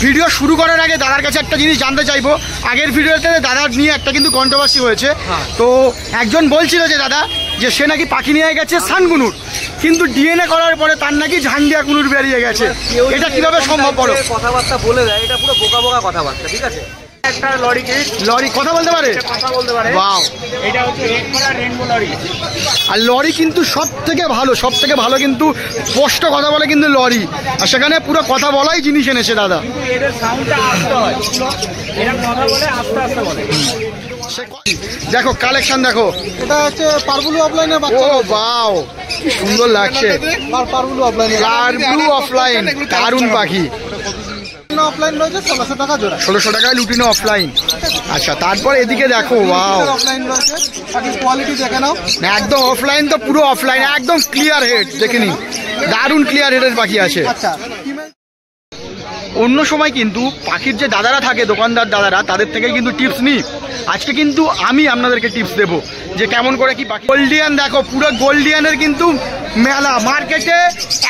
Video শুরু করার আগে দাদার কাছে একটা জিনিস জানতে চাইবো। আগের ভিডিওতে দাদার নিয়ে একটা কিন্তু কন্ট্রোভার্সি হয়েছে। তো একজন বলছিল যে দাদা যে সে নাকি পাখি নিয়ে গেছে সানকুনুর, কিন্তু ডিএনএ করার পরে তার নাকি ঝান্ডিয়া কুনুর বেরিয়ে গেছে। এটা কিভাবে সম্ভব? বলো। কথাবার্তা বলে দেয়, এটা পুরো বোকা বোকা কথাবার্তা, ঠিক আছে? একটা লরি কথা বলতে পারে, ওয়াও। এটা হচ্ছে রেড কালার রেইনবো লরি। আর লরি কিন্তু সব থেকে ভালো কিন্তু স্পষ্ট কথা বলে কিন্তু লরি, আর সেখানে পুরো কথা বলাই জিনিস এনেছে দাদা। এদের সাউন্ডটা আস্তে হয়, এরা কথা বলে আস্তে আস্তে বলে। দেখো কালেকশন দেখো, এটা হচ্ছে পারবুলু অফলাইনের বাচ্চা। ও বাও, কি সুন্দর লাগছে। পারবুলু অফলাইনের পারবুলু অফলাইন, দারুণ পাখি। অফলাইন রয়েছে 1600 টাকা জোড়া। 1600 টাকায় লুটিনো অফলাইন। আচ্ছা, তারপর এদিকে দেখো, ওয়াও, অফলাইন রয়েছে, পাখির কোয়ালিটি দেখে নাও। একদম অফলাইন তো পুরো অফলাইন, একদম ক্লিয়ার হেড, দেখে নিন দারুণ ক্লিয়ার হেডের পাখি আছে। আচ্ছা, অন্য সময় কিন্তু পাখির যে দাদারা থাকে, দোকানদার দাদারা, তাদের থেকে কিন্তু টিপস নিই। আজকে কিন্তু আমি আপনাদেরকে টিপস দেবো যে কেমন করে কি পাখি। গোল্ডিয়ান দেখো, পুরো গোল্ডিয়ানের কিন্তু মেলা। মার্কেটে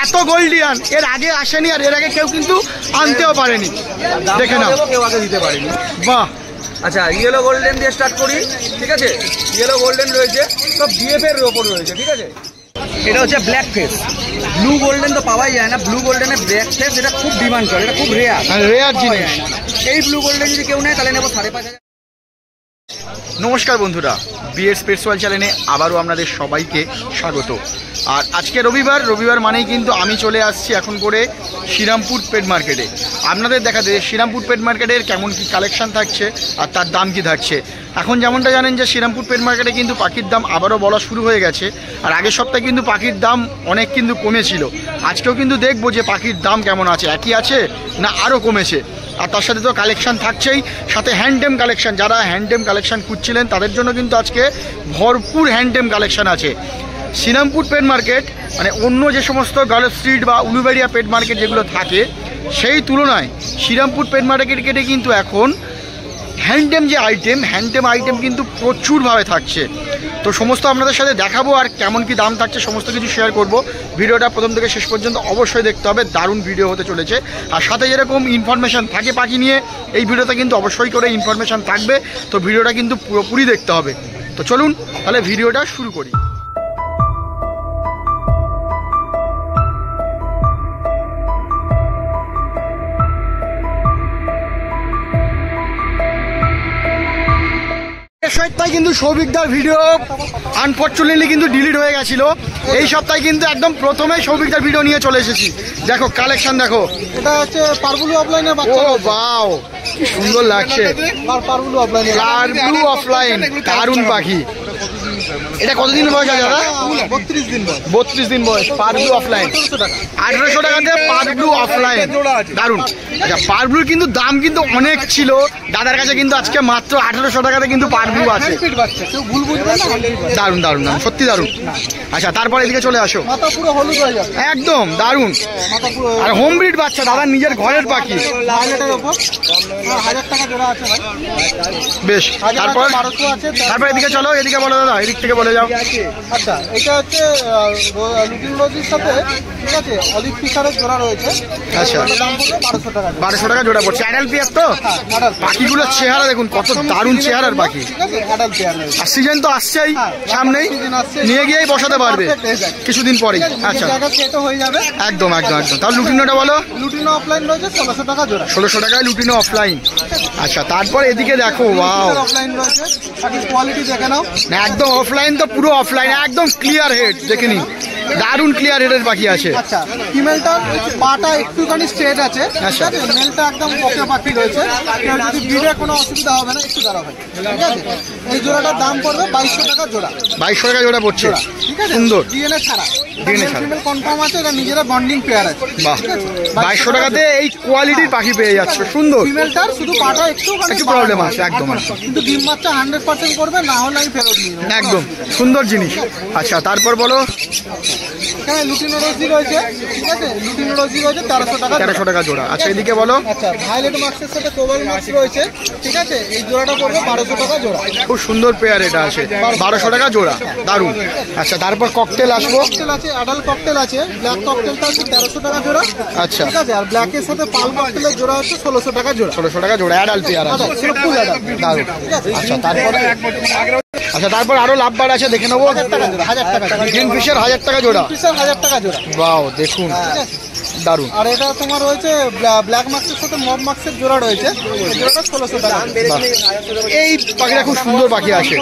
এত গোল্ডিয়ান এর আগে আসেনি, আর এর আগে কেউ কিন্তু আনতেও পারেনি। দেখে নাও, কেউ আগে দিতে পারেনি। বাহ। আচ্ছা, ইয়েলো গোল্ডেন দিয়ে স্টার্ট করি, ঠিক আছে? ইয়েলো গোল্ডেন রয়েছে, সব বিএফ এর ওপর রয়েছে, ঠিক আছে? এটা হচ্ছে ব্ল্যাক ফেস। ব্লু গোল্ডেন তো পাওয়াই যায় না, ব্লু গোল্ডেনের ব্ল্যাক ফেস, এটা খুব ডিমান্ড করে, এটা খুব রেয়ার জিনিস। এই ব্লু গোল্ডেন যদি কেউ নেয় তাহলে নেবো 5,500। নমস্কার বন্ধুরা, বিএস পেটস ওয়ার্ল্ড চ্যানেলে আবারও আপনাদের সবাইকে স্বাগত। আর আজকে রবিবার মানেই কিন্তু আমি চলে আসছি এখন করে শ্রীরামপুর পেট মার্কেটে আপনাদের দেখাতে শ্রীরামপুর পেট মার্কেটের কেমন কি কালেকশন থাকছে আর তার দাম কি থাকছে। এখন যেমনটা জানেন যে শ্রীরামপুর পেট মার্কেটে কিন্তু পাখির দাম আবারও বলা শুরু হয়ে গেছে, আর আগের সপ্তাহে কিন্তু পাখির দাম অনেক কিন্তু কমেছিল। আজকেও কিন্তু দেখবো যে পাখির দাম কেমন আছে, একই আছে না আরও কমেছে। আর তার সাথে তো কালেকশান থাকছেই, সাথে হ্যান্ডটেম কালেকশান। যারা হ্যান্ডটেম কালেকশান খুঁজছিলেন তাদের জন্য কিন্তু আজকে ভরপুর হ্যান্ডটেম কালেকশান আছে। শ্রীরামপুর পেট মার্কেট মানে অন্য যে সমস্ত গার্লস স্ট্রিট বা উলুবেড়িয়া পেট মার্কেট যেগুলো থাকে সেই তুলনায় শ্রীরামপুর পেট মার্কেটে কিন্তু এখন হ্যান্ডটেম আইটেম কিন্তু প্রচুরভাবে থাকছে। তো সমস্ত আপনাদের সাথে দেখাবো, আর কেমন কি দাম থাকছে সমস্ত কিছু শেয়ার করব। ভিডিওটা প্রথম থেকে শেষ পর্যন্ত অবশ্যই দেখতে হবে, দারুণ ভিডিও হতে চলেছে। আর সাথে যেরকম ইনফরমেশান থাকে পাখি নিয়ে, এই ভিডিওতে কিন্তু অবশ্যই করে ইনফরমেশান থাকবে। তো ভিডিওটা কিন্তু পুরোপুরি দেখতে হবে। তো চলুন তাহলে ভিডিওটা শুরু করি। সপ্তাহে কিন্তু সৌভিকদার ভিডিও আনফর্চুনেটলি কিন্তু ডিলিট হয়ে গেছিল। এই সপ্তাহে কিন্তু একদম প্রথমে সৌভিকদার ভিডিও নিয়ে চলে এসেছি। দেখো কালেকশন দেখো, এটা হচ্ছে পারবুলু অফলাইনের বাচ্চা। ও বাও, কি সুন্দর লাগছে। পারবুলু অফলাইনের, পারবুলু অফলাইন, দারুণ পাখি। এটা কতদিন বয়স আছে দাদা? 32 দিন বয়স। 32 দিন বয়স। পারবুলু অফলাইন 1800 টাকাতে পারবুলু অফলাইন, দারুণ। আচ্ছা, পারবুলুর কিন্তু দাম কিন্তু অনেক ছিল দাদার কাছে, কিন্তু আজকে মাত্র 1800 টাকাতে কিন্তু পারবুলু আছে। দারুণ দারুণ দারুণ, সত্যি দারুণ। আচ্ছা, তারপর এদিকে চলে আসো। মাথা পুরো হলুদ হয়ে যাবে, একদম দারুণ। আর হোম ব্রিড বাচ্চা, দাদার নিজের ঘরের পাখি। হাইলাইটের উপর 1000 টাকা জোড়া আছে ভাই। বেশ, তারপর 1200 আছে। তারপর এদিকে চলো, এদিকে বলো দাদা, এদিক থেকে বলে যাও। আচ্ছা, এটা হচ্ছে লুটিন রোজির সাথে, ঠিক আছে, অলিভ ফিশারের জোড়া রয়েছে। আচ্ছা, দাম পড়বে 1200 টাকা। 1200 টাকা জোড়া পড়ছে। অ্যাডাল্ট পেয়ার তো? পাখিগুলোর চেহারা দেখুন, কত দারুণ চেহারার পাখি। ঠিক আছে, অ্যাডাল্ট পেয়ার রয়েছে। আর সিজন তো আসছেই সামনেই, নিয়ে গিয়েই বসাতে পারবে কিছুদিন পরেই। আচ্ছা, সেটা হয়ে যাবে। একদম একদম একদম। তাহলে লুটিনোটা বলো। লুটিনো অফলাইন রয়েছে 1600 টাকা জোড়া। 1600 টাকায় লুটিনো অফলাইন। আচ্ছা, তারপর এদিকে দেখো, ওয়াও, অফলাইন রয়েছে, পাখির কোয়ালিটি দেখে নাও। একদম অফলাইন তো পুরো অফলাইন, একদম ক্লিয়ার হেড, দেখে নিন দারুণ ক্লিয়ার হেডের পাখি আছে। আচ্ছা, ফিমেলটার পাটা একটুখানি স্ট্রেট আছে, ঠিক আছে, মেলটা একদম ওকে পাখি রয়েছে। কেউ যদি ব্রিডে কোনো অসুবিধা হবে না, একটু দাঁড়াবে, ঠিক আছে। এই জোড়াটার দাম পড়বে 2200 টাকা জোড়া। 2200 টাকা জোড়া পড়ছে, ঠিক আছে, সুন্দর। ডিএনএ ছাড়া, ডিএনএ ছাড়া ফিমেল কনফার্ম আছে, এটা নিজেরা বন্ডিং পেয়ার আছে। বাহ, 2200 টাকাতে এই কোয়ালিটির পাখি পেয়ে যাচ্ছে, সুন্দর। ফিমেলটার শুধু পাটা একটু প্রবলেম আছে, একদম। কিন্তু ডিম বাচ্চা 100% করবে, না হলে আমি ফেরত একদম সুন্দর জিনিস। আচ্ছা তারপর বলো। এখানে লুটিনো রোজি রয়েছে, ঠিক আছে, লুটিনো রোজি রয়েছে 1300 টাকা। 1300 টাকা জোড়া। আচ্ছা এদিকে বলো। আচ্ছা ভায়োলেট মাস্কের সাথে কোবাল মাস্ক রয়েছে, ঠিক আছে, এই জোড়াটা পড়বে 1200 টাকা জোড়া। খুব সুন্দর পেয়ার এটা আছে, 1200 টাকা জোড়া, দারুণ। আচ্ছা তারপর ককটেল আসবো। ককটেল আছে, অ্যাডাল্ট ককটেল আছে, ব্ল্যাক ককটেলটা আছে 1300 টাকা জোড়া। আচ্ছা ঠিক আছে, আর ব্ল্যাকের সাথে পাল ককটেলের জোড়া হচ্ছে 1600 টাকা জোড়া। 1600 টাকা জোড়া, অ্যাডাল্ট পেয়ার আছে, ফুল অ্যাডাল্ট, দারুণ। ঠিক আছে। আচ্ছা তারপরে আচ্ছা তারপর আরো লাভবার আছে, দেখে নেবো। 1000 টাকা জোড়া, 1000 টাকা জোড়া। কিংফিশার 1000 টাকা জোড়া, পিসের 1000 টাকা জোড়া। বাও দেখুন দারুণ। আর এটা তোমার রয়েছে ব্ল্যাক মাস্কের সাথে মব মাস্কের জোড়া রয়েছে, এই জোড়াটা 1600 টাকা। এই পাখিটা খুব সুন্দর পাখি আছে,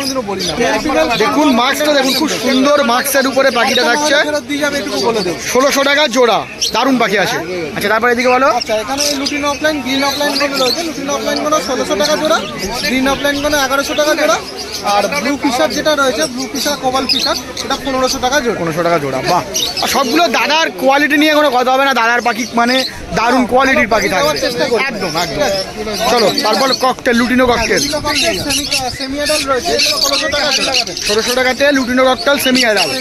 দেখুন মাস্কটা দেখুন, খুব সুন্দর মাস্কের উপরে পাখিটা থাকছে, ফেরত দিয়ে যাবে এটুকু বলে দেবো। 1600 টাকা জোড়া, দারুণ পাখি আছে। আচ্ছা তারপরে এদিকে বলো। আচ্ছা এখানে লুটিন অফলাইন গ্রিন অফলাইন গুলো রয়েছে, লুটিন অফলাইন গুলো 1600 টাকা জোড়া, গ্রিন অফলাইন গুলো 1100 টাকা জোড়া, আর ব্লু ফিশার যেটা রয়েছে, ব্লু ফিশার কোবাল ফিশার, এটা 1500 টাকা জোড়া। 1500 টাকা জোড়া, বাহ। আর সবগুলো দাদার কোয়ালিটি নিয়ে কোনো কথা হবে না, দাদার পাখি মানে দারুণ কোয়ালিটির পাখি থাকবে, একদম একদম। চলো তারপর cocktail, lutino cocktail semi adult রয়েছে 1600 টাকা জোড়া। 1600 টাকাতে লুটিনো ককটেল সেমি অ্যাডাল্ট,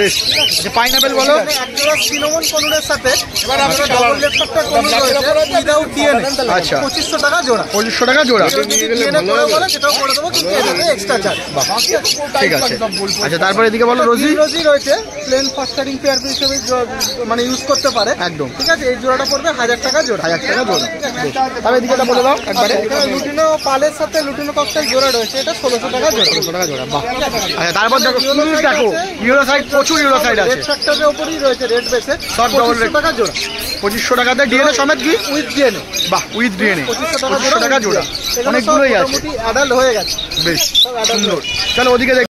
বেশ। আচ্ছা পাইনাপেল বলো। একজোড়া সিনামন কনুরের সাথে এবার আমরা ডাবল লেফটারটা কনুর রয়েছে উইদাউট ডিএনএ। আচ্ছা 2500 টাকা জোড়া। 2500 টাকা জোড়া, ডিএনএ করে বলে সেটাও করে দেবো, কিন্তু এটাতে এক্সট্রা চার্জ। ঠিক আছে। আচ্ছা তারপরে এদিকে বলো। রোজি রোজি রয়েছে প্লেন ফাস্টারিং পেয়ার হিসেবে মানে ইউজ করতে পারে, একদম, ঠিক আছে, এই জোড়াটা পড়বে 1000 টাকা জোড়া। 1000 টাকা জোড়া, তাহলে এদিকে বলে দাও একবারে। লুটিনো পালের সাথে লুটিনো ককটেল জোড়া রয়েছে, এটা 1600 টাকা জোড়া। 1600 টাকা জোড়া, বাহ। আচ্ছা তারপর দেখো কুমিজ, দেখো ইউরো সাইড, প্রচুর ইউরো সাইড আছে, রেড ফ্যাক্টরের উপরই রয়েছে, রেড বেসে সব ডবল রেড টাকা জোড়া। 2500 টাকাতে ডিএনএ সমেত কি উইথ ডিএনএ, বাহ, উইথ ডিএনএ 2500 টাকা জোড়া, অনেকগুলোই আছে, মোটামুটি অ্যাডাল্ট হয়ে গেছে, বেশ সুন্দর। চলো ওদিকে দেখো,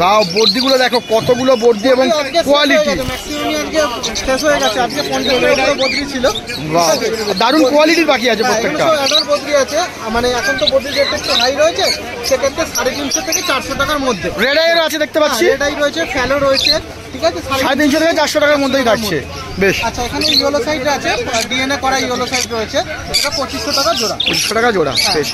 বাহ বর্দিগুলো দেখো, কতগুলো বর্দি এবং কোয়ালিটি, শেষ হয়ে গেছে, আজকে 50 বদ্রি ছিল, বাহ দারুণ কোয়ালিটির পাখি আছে প্রত্যেকটা। অ্যাডাল্ট বদ্রি আছে, মানে এখন তো বদ্রির রেট একটু হাই রয়েছে, সেক্ষেত্রে 350 থেকে 400 টাকার মধ্যে। রেড আইয়েরও আছে দেখতে পাচ্ছি, রেড আই রয়েছে, ফ্যালো রয়েছে, ঠিক আছে, 350 থেকে 400 টাকার মধ্যেই থাকছে, বেশ। আচ্ছা এখানে ইয়েলো সাইড আছে, ডিএনএ করা ইয়েলো সাইড রয়েছে, এটা 2500 টাকা জোড়া। 2500 টাকা জোড়া, বেশ।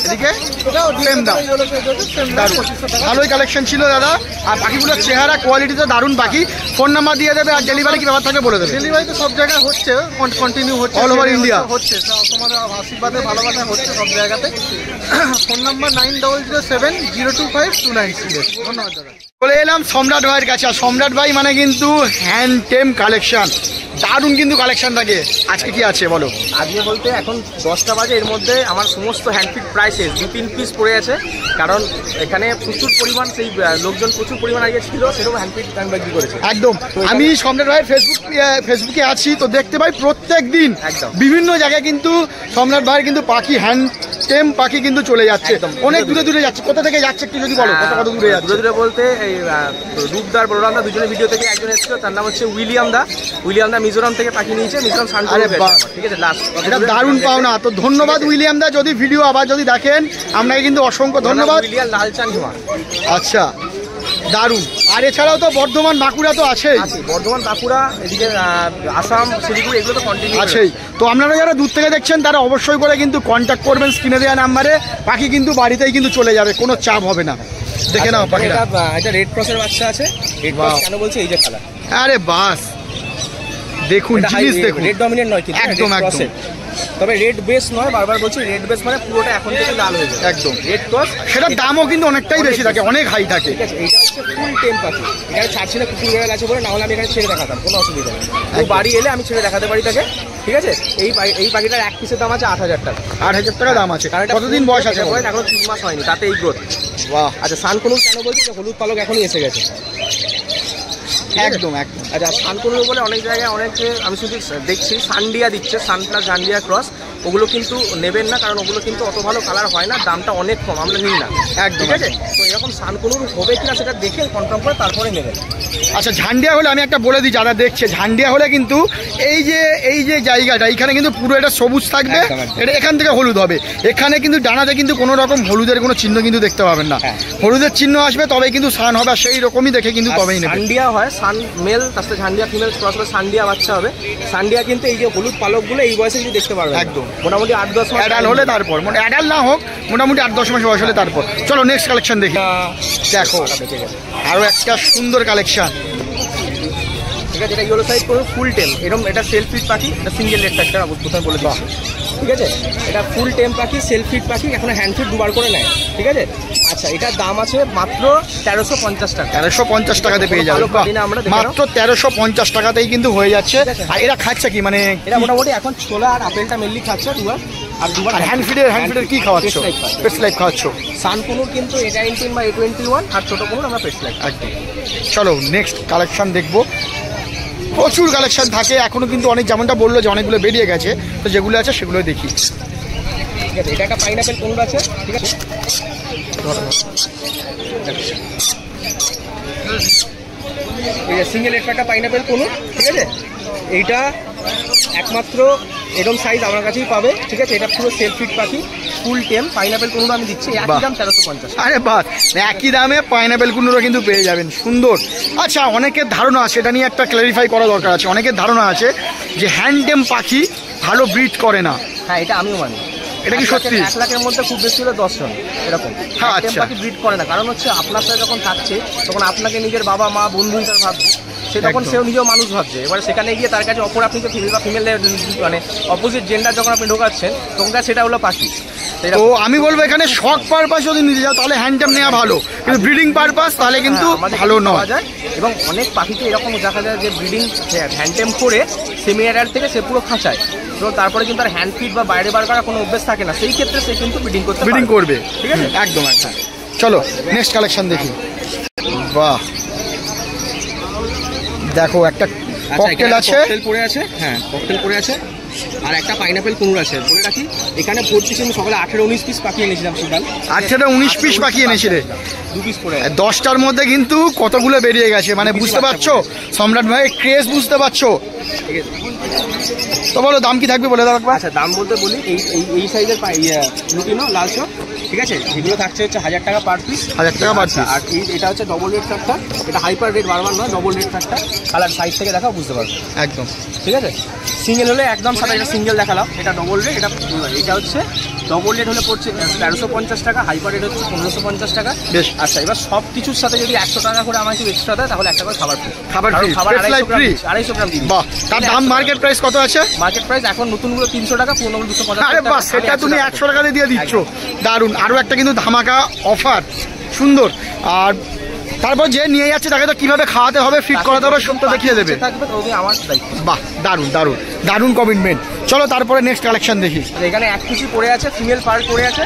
এদিকে এটাও সেম দাম, ইয়েলো সাইড রয়েছে, সেম দাম 2500 টাকা। ভালোই কালেকশন ছিল দাদা, আর পাখিগুলোর চেহারা কোয়ালিটিতে দারুণ পাখি। ফোন নাম্বার দিয়ে দেবে, আর ডেলিভারি কি ব্যাপার থাকে বলে দেবে। ডেলিভারি তো সব জায়গায় হচ্ছে, কন্টিনিউ হচ্ছে, অল ওভার ইন্ডিয়া হচ্ছে, তোমাদের আশীর্বাদে ভালোবাসা হচ্ছে সব জায়গাতে। Phone number 9007025296। ধন্যবাদ দাদা। চলে এলাম সম্রাট ভাইয়ের কাছে, আর সম্রাট ভাই মানে কিন্তু হ্যান্ড টেম কালেকশন, দারুণ কিন্তু কালেকশন থাকে। আজকে কি আছে বলো। আজকে বলতে এখন 10টা বাজে, এর মধ্যে আমার সমস্ত হ্যান্ডপিক প্রাইসেস 2-3 পিস পড়ে আছে, কারণ এখানে প্রচুর পরিমাণ সেই লোকজন প্রচুর পরিমাণ আগে ছিল, সেরকম হ্যান্ডপিক বিক্রি করেছে। একদম, আমি সম্রাট ভাইয়ের ফেসবুকে আছি, তো দেখতে পাই প্রত্যেক দিন একদম বিভিন্ন জায়গায় কিন্তু সম্রাট ভাইয়ের কিন্তু পাখি, হ্যান্ড টেম পাখি কিন্তু চলে যাচ্ছে, অনেক দূরে দূরে যাচ্ছে। কোথা থেকে যাচ্ছে একটু যদি বলো, কত দূরে যাচ্ছে? দূরে দূরে বলতে এই রূপদার বলরাম দা দুজনের ভিডিও থেকে একজন এসেছিল, তার নাম হচ্ছে উইলিয়াম দা মিজোরাম থেকে পাখি নিয়েছে, মিজোরাম আরে বাহ, ঠিক আছে, লাস্ট এটা দারুণ পাওনা। তো ধন্যবাদ উইলিয়াম দা, যদি ভিডিও আবার যদি দেখেন আপনাকে কিন্তু অসংখ্য ধন্যবাদ। উইলিয়াম লালচান হিমা। আচ্ছা দারুণ। আর এছাড়াও তো বর্ধমান বাঁকুড়া তো আছেই, বর্ধমান বাঁকুড়া এদিকে আসাম শিলিগুড়ি এগুলো তো কন্টিনিউ আছেই। তো আপনারা যারা দূর থেকে দেখছেন তারা অবশ্যই করে কিন্তু কন্ট্যাক্ট করবেন স্ক্রিনে দেওয়া নাম্বারে, পাখি কিন্তু বাড়িতেই কিন্তু চলে যাবে, কোনো চাপ হবে না। দেখে নাও পাখিটা, এটা রেড ক্রসের বাচ্চা আছে। রেড ক্রস কেন বলছে, এই যে কালার, আরে বাস দেখুন জিনিস দেখুন, রেড ডমিনেন্ট নয় কিন্তু একদম একদম, তবে রেড বেস নয়, বারবার বলছি রেড বেস মানে পুরোটা এখন থেকে লাল হয়ে যাবে, একদম রেড ক্রস। সেটার দামও কিন্তু অনেকটাই বেশি থাকে, অনেক হাই থাকে, ঠিক আছে। এটা হচ্ছে ফুল টেম পাখি, এখানে ছাড়ছি না কুকুর বেড়াল আছে বলে, না হলে আমি এখানে ছেড়ে দেখাতাম, কোনো অসুবিধা নেই। তো বাড়ি এলে আমি ছেড়ে দেখাতে পারি তাকে, ঠিক আছে। এই পাখিটার এক পিসের দাম আছে 8000 টাকা। 8000 টাকা দাম আছে। কতদিন বয়স আছে? এখনো 3 মাস হয়নি, তাতে এই গ্রোথ। বাহ। আচ্ছা সানকুনুর কেন বলছি, হলুদ পালক এখনই এসে গেছে, একদম একদম। আচ্ছা সানকুনুর বলে অনেক জায়গায় অনেকে আমি শুধু দেখছি সানডিয়া দিচ্ছে, সান প্লাস জান্ডিয়া ক্রস, ওগুলো কিন্তু নেবেন না, কারণ ওগুলো কিন্তু অত ভালো কালার হয় না, দামটা অনেক কম, আমরা নিই না, একদম, ঠিক আছে। তো এরকম সানকুনুর হবে কিনা সেটা দেখে কনফার্ম করে তারপরে নেবেন। আচ্ছা ঝান্ডিয়া হলে আমি একটা বলে দিই যারা দেখছে, ঝান্ডিয়া হলে কিন্তু এই যে জায়গাটা এইখানে কিন্তু পুরো এটা সবুজ থাকবে, এটা এখান থেকে হলুদ হবে, এখানে কিন্তু ডানাতে কিন্তু কোনো রকম হলুদের কোনো চিহ্ন কিন্তু দেখতে পাবেন না, হলুদের চিহ্ন আসবে তবে কিন্তু সান হবে, সেই রকমই দেখে কিন্তু তবেই নেবে। সানডিয়া হয় সান মেল, তার সাথে ঝান্ডিয়া ফিমেল ক্রস করে সানডিয়া বাচ্চা হবে। সানডিয়া কিন্তু এই যে হলুদ পালকগুলো এই বয়সে কিন্তু দেখতে পারবেন, একদম মোটামুটি 8-10 মাস অ্যাডাল হলে তারপর, মানে অ্যাডাল না হোক মোটামুটি 8-10 মাস বয়স হলে তারপর। চলো নেক্সট কালেকশন দেখি। ময়না দেখো আরো একটা সুন্দর কালেকশন, ঠিক আছে। এটা ইয়েলো সাইড করুন ফুল টেম, এরকম এটা সেলফ ফিট পাখি, এটা সিঙ্গেল রেড ফ্যাক্টর প্রথমে বলে দেওয়া, ঠিক আছে। এটা ফুল টেম পাখি, সেলফ ফিট পাখি, এখন হ্যান্ড ফিট দুবার করে নেয়, ঠিক আছে। আচ্ছা, এটার দাম আছে মাত্র 1350 টাকা। 1350 টাকাতে পেয়ে যাবে, মাত্র 1350 টাকাতেই কিন্তু হয়ে যাচ্ছে। আর এরা খাচ্ছে কি, মানে এটা মোটামুটি এখন ছোলা আর আপেলটা মেনলি খাচ্ছে দুবার, আর দুবার হ্যান্ড ফিডের কি খাওয়াচ্ছ? Pets life খাওয়াচ্ছ। সানকুনুর কিন্তু A19 বা A21, আর ছোটো কুনুর আমরা পেটস লাইফ। একদম। চলো নেক্সট কালেকশন দেখবো। প্রচুর কালেকশন থাকে এখনো কিন্তু অনেক, যেমনটা বললো যে অনেকগুলো বেরিয়ে গেছে, তো যেগুলো আছে সেগুলো দেখি। ঠিক আছে, এটা একটা পাইনাপেল কুনুর আছে, ঠিক আছে। সিঙ্গেল একটা পাইনাপেল কুনুর, ঠিক আছে। এইটা একমাত্র এরকম সাইজ আমার কাছেই পাবে, ঠিক আছে। এটা পুরো সেলফ ফিট পাখি, ফুল টেম পাইনাপেল কুনুর আমি দিচ্ছি, একই দাম 1350। আরে বাহ, একই দামে পাইনাপেল কুনুরও কিন্তু পেয়ে যাবেন, সুন্দর। আচ্ছা, অনেকের ধারণা আছে, এটা নিয়ে একটা ক্লারিফাই করা দরকার আছে। অনেকের ধারণা আছে যে হ্যান্ডটেম পাখি ভালো ব্রিড করে না। হ্যাঁ, এটা আমিও মানি। এটা কি সত্যি? 1 লাখের মধ্যে খুব বেশি হলে 10 জন এরকম হ্যান্ডটেম পাখি ব্রিড করে না। কারণ হচ্ছে আপনার সাথে যখন থাকছে তখন আপনাকে নিজের বাবা মা বন্ধু হিসেবে ভাবছে, সে তখন সেও নিজেও মানুষ ভাবছে। এবারে সেখানে গিয়ে তার কাছে অপর আপনি যে ফিমেল বা ফিমেলের মানে অপোজিট জেন্ডার যখন আপনি ঢোকাচ্ছেন তখন সেটা হলো পাখি। তো আমি বলবো এখানে শখ পারপাস যদি নিতে যাও তাহলে হ্যান্ডটেম নেওয়া ভালো, কিন্তু ব্রিডিং পারপাস তাহলে কিন্তু ভালো নয়। এবং অনেক পাখিতে এরকম দেখা যায় যে ব্রিডিং হ্যান্ডটেম করে সেমি অ্যাডাল্ট থেকে সে পুরো খাঁচায়, এবং তারপরে কিন্তু তার হ্যান্ড ফিট বা বাইরে বার করার কোনো অভ্যেস থাকে না, সেই ক্ষেত্রে সে কিন্তু ব্রিডিং করবে, ঠিক আছে। একদম একদম। চলো নেক্সট কালেকশন দেখি। বাহ, দেখো একটা ককটেল আছে, ককটেল পড়ে আছে। হ্যাঁ, ককটেল পড়ে আছে, আর একটা পাইনাপেল কুনুর আছে। বলে রাখি এখানে 25 আমি সকালে 18-19 পিস পাখি এনেছিলাম টোটাল। 18-19 পিস পাখি এনেছিলে? 2 পিস পড়ে 10টার মধ্যে কিন্তু কতগুলো বেরিয়ে গেছে, মানে বুঝতে পারছো সম্রাট ভাই ক্রেজ, বুঝতে পারছো? ঠিক আছে, তো বলো দাম কি থাকবে বলে দাও। আচ্ছা, দাম বলতে বলি এই সাইজের লুটিনো লাল চোখ, ঠিক আছে, এগুলো থাকছে হচ্ছে 1000 টাকা পার পিস। 1000 টাকা পার পিস। আর এটা হচ্ছে ডবল রেড ফ্যাক্টর, এটা হাইপার রেড বারবার নয়, double red factor. Colour size থেকে দেখাও বুঝতে পারবে একদম, ঠিক আছে। সিঙ্গেল হলে একদম সাদা, এটা সিঙ্গেল দেখালাম, এটা ডবল রেড। এটা হচ্ছে ডবল রেড হলে পড়ছে 1350 টাকা, হাইপার রেড হচ্ছে 1550 টাকা। বেশ। আচ্ছা, এবার সব কিছুর সাথে যদি 100 টাকা করে আমার কিছু এক্সট্রা দেয় তাহলে একটা করে খাবার ফ্রি। খাবার ফ্রি, 250 গ্রাম দিই। বাহ, তার দাম মার্কেট প্রাইস কত আছে? মার্কেট প্রাইস এখন নতুনগুলো 300 টাকা, পুরোনোগুলো 250 টাকা। আরে বাহ, সেটা তুমি 100 টাকা দিয়ে দিচ্ছ, দারুণ। আরো একটা কিন্তু ধামাকা অফার, সুন্দর। আর তারপর যে নিয়ে যাচ্ছে তাকে তো কিভাবে খাওয়াতে হবে, ফিট করাতে হবে, সব তো দেখিয়ে দেবে। আমার দায়িত্ব। বাহ, দারুণ দারুণ দারুণ কমিটমেন্ট। চলো তারপরে নেক্সট কালেকশন দেখি। এখানে এক পিসি পড়ে আছে, ফিমেল পার্ট পড়ে আছে।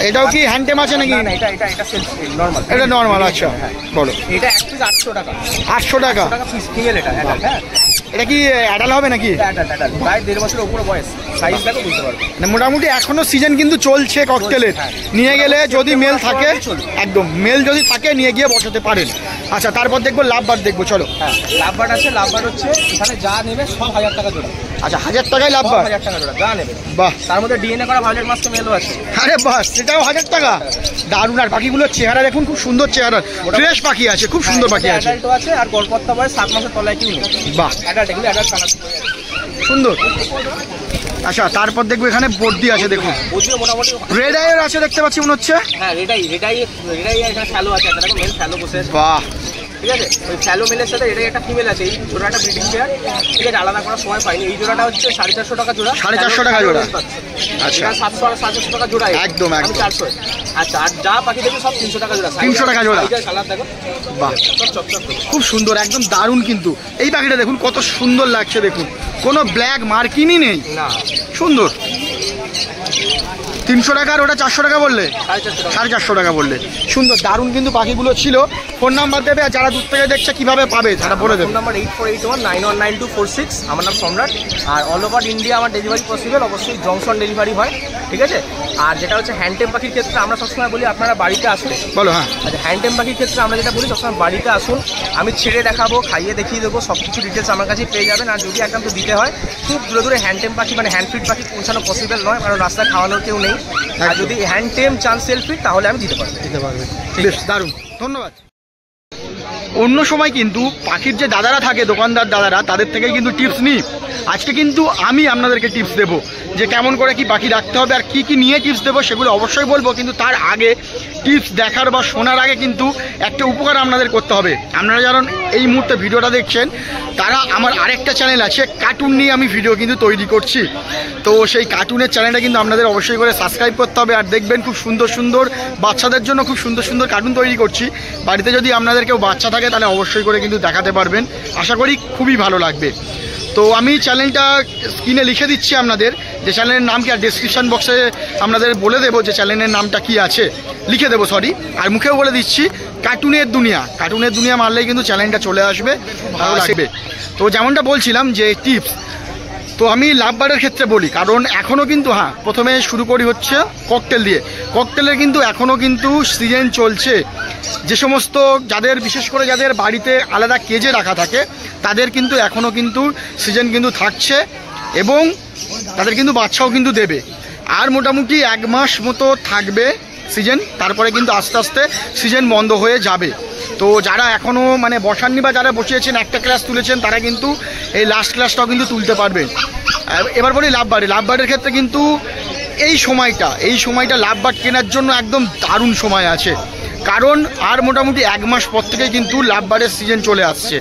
এটাও কি হ্যান্ডটেম আছে নাকি? না, এটা নরমাল। এটা নরমাল। আচ্ছা বলো। এটা এক পিস 800 টাকা। 800 টাকা পিস ফিমেল। এটা হ্যাঁ, এটা কি অ্যাডাল্ট হবে নাকি? প্রায় 1.5 বছরের উপরে বয়স, সাইজ দেখো বুঝতে পারবে। মোটামুটি এখনো সিজন কিন্তু চলছে ককটেলের। নিয়ে গেলে যদি মেল থাকে, একদম মেল যদি থাকে নিয়ে গিয়ে বসাতে পারেন। আচ্ছা, তারপর দেখবো লাভবার্ড দেখবো। চলো। হ্যাঁ, লাভবার্ড আছে। লাভবার্ড হচ্ছে এখানে যা নেবে সব 1000 টাকা জোড়া। আচ্ছা, 1000 টাকায় লাভবার্ড? 1000 টাকা জোড়া যা নেবে। বাহ, তার মধ্যে ডিএনএ করা ভায়োলেট মাস্ক মেলও আছে। আরে বাহ, সেটাও 1000 টাকা, দারুণ। আর পাখিগুলোর চেহারা দেখুন, খুব সুন্দর চেহারা, ফ্রেশ পাখি আছে, খুব সুন্দর পাখি আছে। অ্যাডাল্টও আছে, আর গড়পত্তা বয়স 7 মাসের তলায় কেউ নেই। বাহ, অ্যাডাল্ট, এগুলো অ্যাডাল্ট কালার সুন্দর। আচ্ছা, তারপর দেখবো এখানে বর্দি আছে, দেখুন মোটামুটি রেড আইয়ের আছে দেখতে পাচ্ছি মনে হচ্ছে। হ্যাঁ, রেডাই এখানে ফ্যালো আছে, একটা মেল ফ্যালো বসে আছে। বাহ, ঠিক আছে। ওই ফ্যালো মেলের সাথে এটাই একটা ফিমেল আছে। এই জোড়াটা ব্রিডিং পেয়ার, ঠিক আছে, আলাদা করার সময় পাইনি। এই জোড়াটা হচ্ছে 450 টাকা জোড়া। 450 টাকা জোড়া। আচ্ছা, 700 আর 700 টাকা জোড়া। একদম একদম 400। আচ্ছা, আর যা পাখি দেখবে সব 300 টাকা জোড়া। 300 টাকা জোড়া। কালার দেখো, বাহ, সব চকচক খুব সুন্দর, একদম দারুণ। কিন্তু এই পাখিটা দেখুন কত সুন্দর লাগছে, দেখুন কোনো ব্ল্যাক মার্কিনই নেই, না, সুন্দর। 300 টাকা, আর ওটা 400 টাকা বললে? 450 টাকা বললে। সুন্দর, দারুণ কিন্তু পাখিগুলো ছিল। ফোন নাম্বার দেবে, আর যারা দূর থেকে দেখছে কিভাবে পাবে তারা বলে দেবে। Phone number 8481919246। আমার নাম সম্রাট। আর অল ওভার ইন্ডিয়া আমার ডেলিভারি পসিবল, অবশ্যই জংশন ডেলিভারি হয়, ঠিক আছে। আর যেটা হচ্ছে হ্যান্ডটেম পাখির ক্ষেত্রে আমরা সবসময় বলি আপনারা বাড়িতে আসুন। বলো। হ্যাঁ, আচ্ছা, হ্যান্ডটেম পাখির ক্ষেত্রে আমরা যেটা বলি সবসময় বাড়িতে আসুন, আমি ছেড়ে দেখাবো, খাইয়ে দেখিয়ে দেবো, সব কিছু ডিটেলস আমার কাছে পেয়ে যাবেন। আর যদি একান্ত দিতে হয়, খুব দূরে দূরে হ্যান্ডটেম পাখি মানে হ্যান্ড ফিট পাখি পৌঁছানো পসিবল নয়, কারণ রাস্তায় খাওয়ানোর কেউ নেই। আর যদি হ্যান্ডটেম চান সেলফ ফিট তাহলে আমি দিতে পারবে। বেশ দারুণ, ধন্যবাদ। অন্য সময় কিন্তু পাখির যে দাদারা থাকে, দোকানদার দাদারা, তাদের থেকেই কিন্তু টিপস নিই। আজকে কিন্তু আমি আপনাদেরকে টিপস দেবো যে কেমন করে কি পাখি রাখতে হবে আর কি কি নিয়ে টিপস দেবো সেগুলো অবশ্যই বলবো, কিন্তু তার আগে টিপস দেখার বা শোনার আগে কিন্তু একটা উপকার আপনাদের করতে হবে। আপনারা যারা এই মুহূর্তে ভিডিওটা দেখছেন তারা আমার আরেকটা চ্যানেল আছে, কার্টুন নিয়ে আমি ভিডিও কিন্তু তৈরি করছি। তো সেই কার্টুনের চ্যানেলটা কিন্তু আপনাদের অবশ্যই করে সাবস্ক্রাইব করতে হবে। আর দেখবেন খুব সুন্দর সুন্দর বাচ্চাদের জন্য খুব সুন্দর সুন্দর কার্টুন তৈরি করছি। বাড়িতে যদি আপনাদের কেউ বাচ্চা থাকে তাহলে অবশ্যই করে কিন্তু দেখাতে পারবেন, আশা করি খুবই ভালো লাগবে। তো আমি চ্যানেলটা স্ক্রিনে লিখে দিচ্ছি আপনাদের যে চ্যানেলের নাম কি, আর ডেসক্রিপশন বক্সে আপনাদের বলে দেবো যে চ্যানেলের নামটা কি আছে, লিখে দেবো সরি। আর মুখেও বলে দিচ্ছি কার্টুনের দুনিয়া, কার্টুনের দুনিয়া মারলেই কিন্তু চ্যানেলটা চলে আসবে, ভালো লাগবে। তো যেমনটা বলছিলাম যে টিপস, তো আমি লাভ বার্ডের ক্ষেত্রে বলি, কারণ এখনও কিন্তু প্রথমে শুরু করি হচ্ছে ককটেল দিয়ে। ককটেলের কিন্তু এখনও কিন্তু সিজন চলছে। যে সমস্ত যাদের বিশেষ করে যাদের বাড়িতে আলাদা কেজে রাখা থাকে তাদের কিন্তু এখনও কিন্তু সিজন কিন্তু থাকছে এবং তাদের কিন্তু বাচ্চাও কিন্তু দেবে। আর মোটামুটি 1 মাস মতো থাকবে সিজন, তারপরে কিন্তু আস্তে আস্তে সিজন বন্ধ হয়ে যাবে। তো যারা এখনও মানে বসাননি বা যারা বসিয়েছেন একটা ক্লাস তুলেছেন তারা কিন্তু এই লাস্ট ক্লাসটাও কিন্তু তুলতে পারবেন। এবার বলি লাভ বার্ডে, লাভ বার্ডের ক্ষেত্রে কিন্তু এই সময়টা লাভ বার্ড কেনার জন্য একদম দারুণ সময় আছে, কারণ আর মোটামুটি 1 মাস পর থেকেই কিন্তু লাভ বার্ডের সিজন চলে আসছে।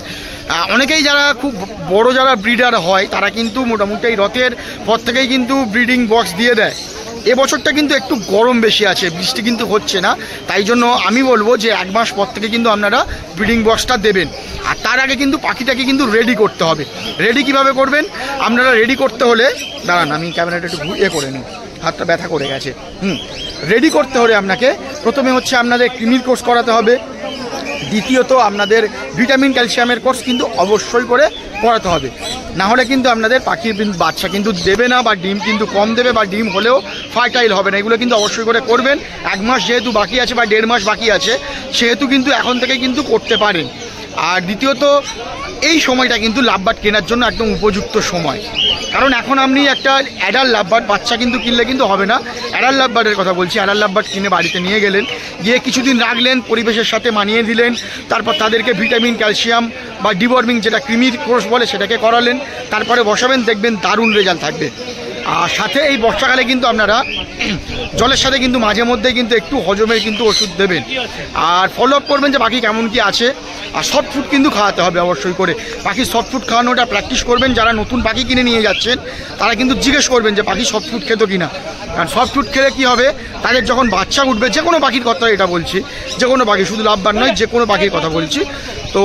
অনেকেই যারা খুব বড় যারা ব্রিডার হয় তারা কিন্তু মোটামুটি এই রথের পর থেকেই কিন্তু ব্রিডিং বক্স দিয়ে দেয়। এবছরটা কিন্তু একটু গরম বেশি আছে, বৃষ্টি কিন্তু হচ্ছে না, তাই জন্য আমি বলবো যে 1 মাস পর থেকে কিন্তু আপনারা ব্রিডিং বক্সটা দেবেন। আর তার আগে কিন্তু পাখিটাকে কিন্তু রেডি করতে হবে। রেডি কিভাবে করবেন আপনারা? রেডি করতে হলে দাঁড়ান আমি ক্যামেরাটা একটু ঘুরিয়ে করে নিই, হাতটা ব্যথা করে গেছে। রেডি করতে হলে আপনাকে প্রথমে হচ্ছে আপনাদের ক্রিমির কোর্স করাতে হবে, দ্বিতীয়ত আপনাদের ভিটামিন ক্যালসিয়ামের কোর্স কিন্তু অবশ্যই করে করাতে হবে, না হলে কিন্তু আপনাদের পাখির বাচ্চা কিন্তু দেবে না বা ডিম কিন্তু কম দেবে বা ডিম হলেও ফার্টাইল হবে না। এগুলো কিন্তু অবশ্যই করে করবেন। 1 মাস যেহেতু বাকি আছে বা 1.5 মাস বাকি আছে সেহেতু কিন্তু এখন থেকে কিন্তু করতে পারেন। আর দ্বিতীয়ত এই সময়টা কিন্তু লাভ বার্ড কেনার জন্য একদম উপযুক্ত সময়, কারণ এখন আপনি একটা অ্যাডাল্ট লাভ বার্ড বাচ্চা কিন্তু কিনলে কিন্তু হবে না। অ্যাডাল্ট লাভ বার্ডের কথা বলছি, অ্যাডাল্ট লাভ বার্ড কিনে বাড়িতে নিয়ে গেলেন, গিয়ে কিছুদিন রাখলেন, পরিবেশের সাথে মানিয়ে দিলেন, তারপর তাদেরকে ভিটামিন ক্যালসিয়াম বা ডিওয়ার্মিং যেটা ক্রিমির কোর্স বলে সেটাকে করালেন, তারপরে বসাবেন, দেখবেন দারুণ রেজাল্ট থাকবে। আর সাথে এই বর্ষাকালে কিন্তু আপনারা জলের সাথে কিন্তু মাঝে মধ্যে কিন্তু একটু হজমের কিন্তু ওষুধ দেবেন, আর ফলো আপ করবেন যে পাখি কেমন কি আছে। আর সফট ফুড কিন্তু খাওয়াতে হবে অবশ্যই করে, পাখির সফট ফুড খাওয়ানোটা প্র্যাকটিস করবেন। যারা নতুন পাখি কিনে নিয়ে যাচ্ছেন তারা কিন্তু জিজ্ঞেস করবেন যে পাখি সফট ফুড খেতো কিনা, কারণ সফট ফুড খেলে কী হবে, তাদের যখন বাচ্চা উঠবে, যে কোনো পাখির কথা এটা বলছি, যে কোনো পাখি, শুধু লাভ বার্ড নয়, যে কোনো পাখির কথা বলছি, তো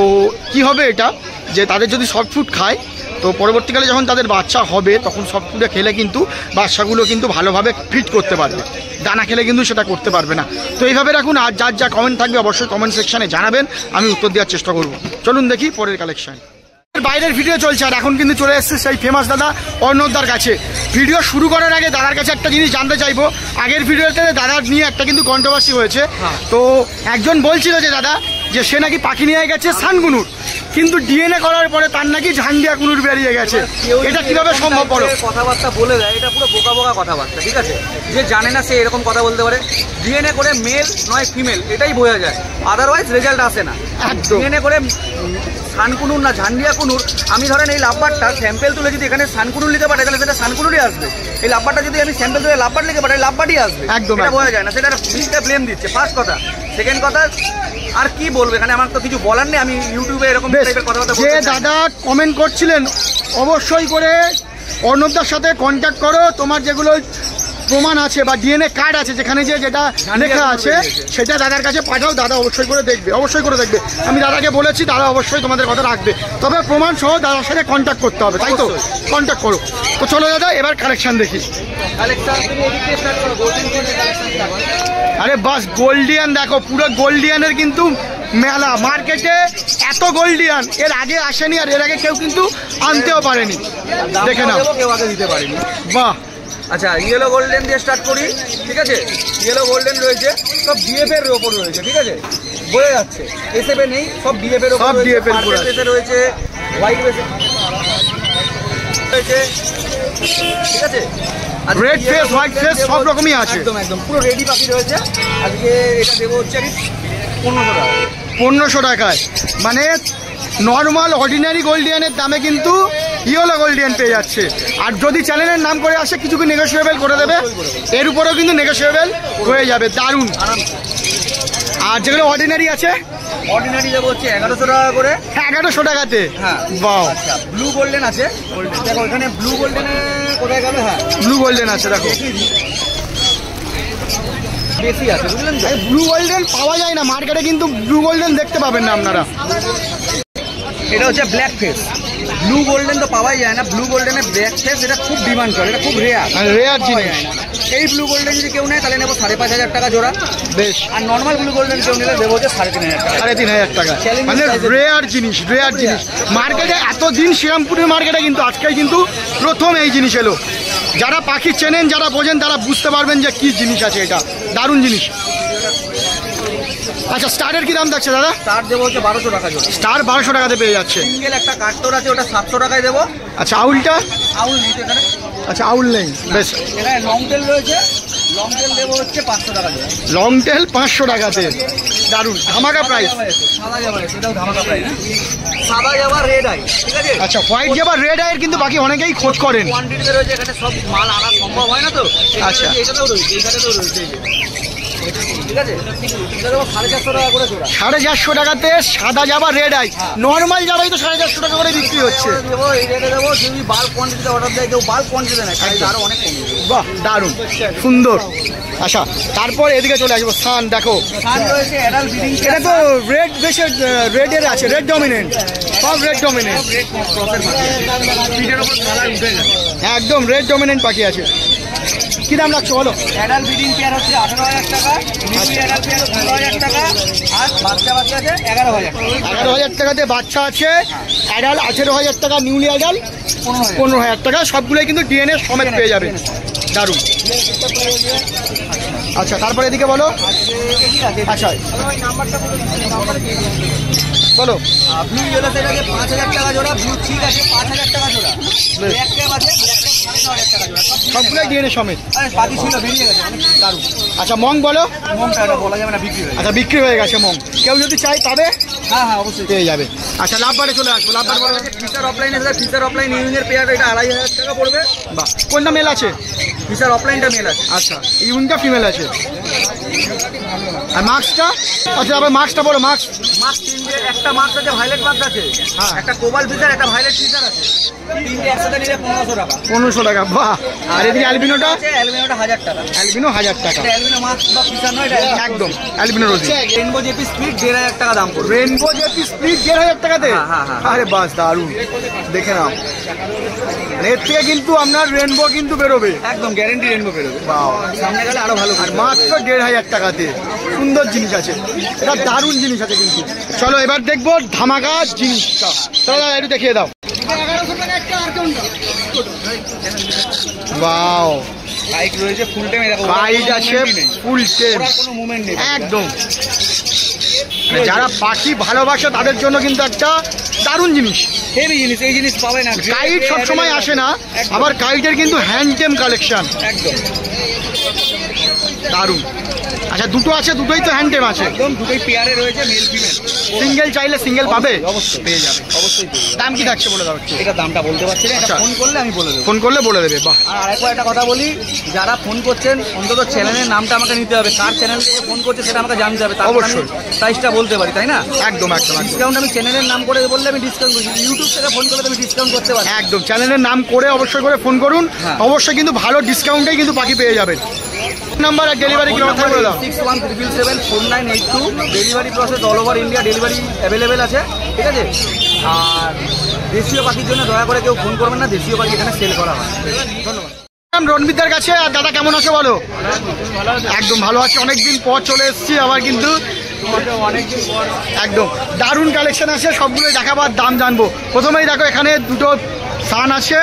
কি হবে এটা যে তাদের যদি সফট ফুড খায় তো পরবর্তীকালে যখন তাদের বাচ্চা হবে তখন সফট ফুডে খেলে কিন্তু বাচ্চাগুলো কিন্তু ভালোভাবে ফিট করতে পারবে, দানা খেলে কিন্তু সেটা করতে পারবে না। তো এইভাবে রাখুন। আর যার যা কমেন্ট থাকবে অবশ্যই কমেন্ট সেকশানে জানাবেন, আমি উত্তর দেওয়ার চেষ্টা করব। চলুন দেখি পরের কালেকশন। বাইরের ভিডিও চলছে আর এখন কিন্তু চলে এসেছে সেই ফেমাস দাদা অর্ণবদার কাছে। ভিডিও শুরু করার আগে দাদার কাছে একটা জিনিস জানতে চাইবো, আগের ভিডিওতে দাদার নিয়ে একটা কিন্তু কন্ট্রোভার্সি হয়েছে। তো একজন বলছিল যে দাদা যে সে নাকি পাখি নিয়ে গেছে সানকুনুর, কিন্তু ডিএনএ করার পরে তার নাকি ঝান্ডিয়া কুনুর বেরিয়ে গেছে। এটা কিভাবে সম্ভব? বলো। কথাবার্তা বলে দেয়, এটা পুরো বোকা বোকা কথাবার্তা, ঠিক আছে? যে জানে না সে এরকম কথা বলতে পারে। ডিএনএ করে মেল নয় ফিমেল এটাই বোঝা যায়, আদারওয়াইজ রেজাল্ট আসে না। ডিএনএ করে সানকুনুর না ঝান্ডিয়া কুনুর, আমি ধরেন এই লাভবারটা স্যাম্পেল তুলে যদি এখানে সানকুনুর লিখে পাঠাই তাহলে সেটা সানকুনুরই আসবে। এই লাভবারটা যদি আমি স্যাম্পেল তুলে লাভবার লিখে পাঠাই লাভবারই আসবে, একদম এটা বোঝা যায় না। সেটা মিসটা ব্লেম দিচ্ছে, ফার্স্ট কথা। সেকেন্ড কথা, আর কি বলবো এখানে, আমার তো কিছু বলার নেই। আমি ইউটিউবে এরকম টাইপের কথাবার্তা যে দাদা কমেন্ট করছিলেন, অবশ্যই করে অর্ণবদার সাথে কন্ট্যাক্ট করো। তোমার যেগুলো প্রমাণ আছে বা ডিএনএ কার্ড আছে যেখানে যে যেটা লেখা আছে সেটা দাদার কাছে পাঠাও, দাদা অবশ্যই করে দেখবে, অবশ্যই করে দেখবে। আমি দাদাকে বলেছি, দাদা অবশ্যই তোমাদের কথা রাখবে, তবে প্রমাণ সহ দাদার সাথে কন্ট্যাক্ট করতে হবে, তাই তো? কন্ট্যাক্ট করো। তো চলো দাদা এবার কালেকশন দেখি। আরে বাস, গোল্ডিয়ান দেখো, পুরো গোল্ডিয়ানের কিন্তু মেলা। মার্কেটে এত গোল্ডিয়ান এর আগে আসেনি, আর এর আগে কেউ কিন্তু আনতেও পারেনি। দেখে নাও, কেউ আগে দিতে পারেনি। বাহ। আচ্ছা, ইয়েলো গোল্ডেন দিয়ে স্টার্ট করি, ঠিক আছে? ইয়েলো গোল্ডেন রয়েছে, সব ডিএফ এর ওপর রয়েছে, ঠিক আছে? বোঝা যাচ্ছে এসএফ এ নেই, সব ডিএফ এর ওপর সব ডিএফ এর উপর রয়েছে, হোয়াইট রয়েছে, ঠিক আছে? রেড ফেস, হোয়াইট ফেস সব রকমই আছে, একদম একদম পুরো রেডি পাখি রয়েছে। আজকে এটা দেবো হচ্ছে আমি 1500 টাকা। 1500 টাকায়, মানে নর্মাল অর্ডিনারি গোল্ডিয়ানের দামে কিন্তু ইয়েলো গোল্ডিয়ান পেয়ে যাচ্ছে। আর যদি চ্যানেলের নাম করে আসে কিছু কি নেগোসিয়েবল করে দেবে, এর উপরেও কিন্তু নেগোসিয়েবল হয়ে যাবে। দারুণ। আর যেগুলো অর্ডিনারি আছে অর্ডিনারি দেবো হচ্ছে 1100 টাকা করে। 1100 টাকাতে? হ্যাঁ। বাহ। আচ্ছা ব্লু গোল্ডেন আছে, দেখো এখানে ব্লু গোল্ডেনে কোথায় গেল? হ্যাঁ ব্লু গোল্ডেন আছে, দেখো বেশি আছে, বুঝলেন তো? ব্লু গোল্ডেন পাওয়া যায় না মার্কেটে, কিন্তু ব্লু গোল্ডেন দেখতে পাবেন না আপনারা। এটা হচ্ছে ব্ল্যাক ফেস। ব্লু গোল্ডেন তো পাওয়াই যায় না, ব্লু গোল্ডেনের ব্ল্যাক ফেস এটা খুব ডিমান্ড করে, এটা খুব রেয়ার জিনিস। এই ব্লু গোল্ডেন যদি কেউ নেয় তাহলে নেবো 5,500 টাকা জোড়া। বেশ। আর নর্মাল ব্লু গোল্ডেন কেউ নিলে দেবো হচ্ছে 3,500 টাকা। 3,500 টাকা, মানে রেয়ার জিনিস, রেয়ার জিনিস। মার্কেটে এতদিন শ্রীরামপুরের মার্কেটে কিন্তু আজকাল কিন্তু প্রথম এই জিনিস এলো। যারা পাখি চেনেন, যারা বোঝেন, তারা বুঝতে পারবেন যে কি জিনিস আছে এটা। দারুণ জিনিস। আচ্ছা স্টারের কি দাম থাকছে দাদা? স্টার দেবো হচ্ছে 1200 টাকা জোড়া। স্টার 1200 টাকাতে পেয়ে যাচ্ছে। সিঙ্গেল একটা কাঠটোর আছে, ওটা 700 টাকায় দেবো। আচ্ছা আউলটা? আউল নিতে এখানে। আচ্ছা আউল নেই। বেশ। এখানে লং টেল রয়েছে, লং টেল দেবো হচ্ছে 500 টাকা জোড়া। লং টেল 500 টাকাতে। দারুণ ধামাকা প্রাইস। সাদা জাবার সেটাও ধামাকা প্রাইস। সাদা জাবার রেড আই, ঠিক আছে? আচ্ছা হোয়াইট জাবার রেড আইয়ের কিন্তু বাকি অনেকেই খোঁজ করেন। কোয়ান্টিটিতে রয়েছে, এখানে সব মাল আনা সম্ভব হয় না তো। আচ্ছা। এইটাতেও রয়েছে, এইটাতেও রয়েছে, ঠিক আছে? এটা দেবো 450 টাকা করে জোড়া। 450 টাকাতে সাদা জাবা রেড আই। নর্মাল জাবাই তো 450 টাকা করে বিক্রি হচ্ছে। দেবো এই রেটে দেবো, যদি বাল্ক কোয়ান্টিটিতে অর্ডার দেয় কেউ, বাল্ক কোয়ান্টিটিতে নেয় তাহলে আরো অনেক কম দেবে। বাহ দারুণ সুন্দর। আচ্ছা তারপর এদিকে চলে আসবো। সান দেখো, সান রয়েছে অ্যাডাল্ট ব্রিডিং। এটা তো রেড বেশি, রেডের আছে, রেড ডমিনেন্ট, সব রেড ডমিনেন্ট। একদম রেড ডমিনেন্ট পাখি আছে। কি দাম রাখছো বলো? অ্যাডাল্ট ব্রিডিং পেয়ার হচ্ছে 18,000 টাকা, নিউলি অ্যাডাল্ট পেয়ার 16,000 টাকা, আর বাচ্চা বাচ্চা আছে 11,000 টাকা। 11,000 টাকাতে বাচ্চা আছে, অ্যাডাল 18,000 টাকা, নিউলি অ্যাডাল 15,000 টাকা। সবগুলোই কিন্তু ডিএনএ সমেত পেয়ে যাবে। দারুণ। আচ্ছা তারপরে এদিকে বলো। আচ্ছা বলো। ব্লু ইয়েলো সেটাকে 5,000 টাকা জোড়া, ব্লু চিক আছে 5,000 টাকা জোড়া, ব্ল্যাক ক্যাপ আছে 9,500 টাকা জোড়া। সবগুলোই ডিএনএ সমেত। আরে বাকি ছিল, বেরিয়ে গেছে। দারুণ। আচ্ছা মং বলো। মনটা এটা বলা যাবে না, বিক্রি হয়ে গেছে। আচ্ছা বিক্রি হয়ে গেছে মং। কেউ যদি চাই পাবে? হ্যাঁ হ্যাঁ অবশ্যই পেয়ে যাবে। আচ্ছা লাভবারে চলে আসবো। লাভবার বলো। ফিচার অফলাইন আছে, ফিচার অফলাইন ইউনিয়নের পেয়ার এটা 2,500 টাকা পড়বে। বাহ। কোনটা মেল আছে? ফিচার অফলাইনটা মেল আছে। আচ্ছা ইউনটা ফিমেল আছে। আর মার্কসটা? আচ্ছা আবার মার্কসটা বলো। মার্কস তিনটে, একটা মার্কস আছে, ভাইলেট মার্কস আছে, হ্যাঁ। একটা কোবাল ফিচার, একটা ভাইলেট ফিচার আছে। তিনটে একসাথে নিলে 1,500 টাকা। 1500 টাকা। বাহ। আর এদিকে অ্যালবিনোটা? অ্যালবিনোটা 1000 টাকা। অ্যালবিনো 1000 টাকা। এটা অ্যালবিনো মার্কস বা ফিচার নয়, এটা একদম অ্যালবিনো রোজি। রেনবো জেপি স্পিড 1,500 টাকা দাম পড়বে। রেনবো জেপি স্প্লিট 1,500 টাকাতে? হ্যাঁ, হ্যাঁ, হ্যাঁ। আরে বাস দারুণ। দেখে নাও, এর থেকে কিন্তু আপনার রেনবো কিন্তু বেরোবে। একদম গ্যারেন্টি রেনবো বেরোবে। বাহ। সামনে গেলে আরো ভালো। আর মাত্র 1,500 টাকাতে সুন্দর জিনিস আছে। এটা দারুণ জিনিস আছে কিন্তু। চলো এবার দেখবো ধামাকা জিনিসটা। চলো একটু দেখিয়ে দাও। ওয়াও। বাইক রয়েছে ফুল টাইম, এরকম বাইট আছে ফুল টেম, কোনো মুভমেন্ট নেই একদম। মানে যারা পাখি ভালোবাসে তাদের জন্য কিন্তু একটা দারুণ জিনিস। হেভি জিনিস, এই জিনিস পাবে না। কাইট সবসময় আসে না, আবার কাইটের কিন্তু হ্যান্ড টেম কালেকশন। একদম দারুণ। আচ্ছা দুটো আছে, দুটোই তো হ্যান্ড টেম আছে? একদম দুটোই পেয়ারে রয়েছে, মেল ফিমেল। সিঙ্গেল চাইলে সিঙ্গেল পাবে? অবশ্যই পেয়ে যাবে। অবশ্যই। দাম কি থাকছে বলে দাও একটু। এটা দামটা বলতে পারছি না, আচ্ছা। ফোন করলে আমি বলে দেবো। ফোন করলে বলে দেবে। বাহ। আর আরেকবার একটা কথা বলি, যারা ফোন করছেন অন্তত চ্যানেলের নামটা আমাকে নিতে হবে, কার চ্যানেল থেকে ফোন করছে সেটা আমাকে জানতে হবে, তারপর আমি অবশ্যই। প্রাইসটা বলতে পারি, তাই না? একদম একদম একদম। ডিসকাউন্ট আমি চ্যানেলের নাম করে বললে আমি ডিসকাউন্ট করছি, ইউটিউব থেকে ফোন করলে আমি ডিসকাউন্ট করতে পারি। একদম চ্যানেলের নাম করে অবশ্যই করে ফোন করুন। হ্যাঁ। অবশ্যই কিন্তু ভালো ডিসকাউন্টেই কিন্তু পাখি পেয়ে যাবেন। নাম্বার আর ডেলিভারি কি কথা বলে দাও। 61777982। Delivery process all over India, delivery available আছে, ঠিক আছে? আর দেশীয় পাখির জন্য দয়া করে কেউ ফোন করবেন না, দেশীয় পাখি এখানে সেল করা হয়। ধন্যবাদ। রণবিদ্যার কাছে। আর দাদা কেমন আছো বলো? একদম ভালো আছে, অনেকদিন পর চলে এসেছি আবার কিন্তু। একদম দারুণ কালেকশন আছে, সবগুলো দেখাবার দাম জানবো। প্রথমেই দেখো এখানে দুটো সান আছে,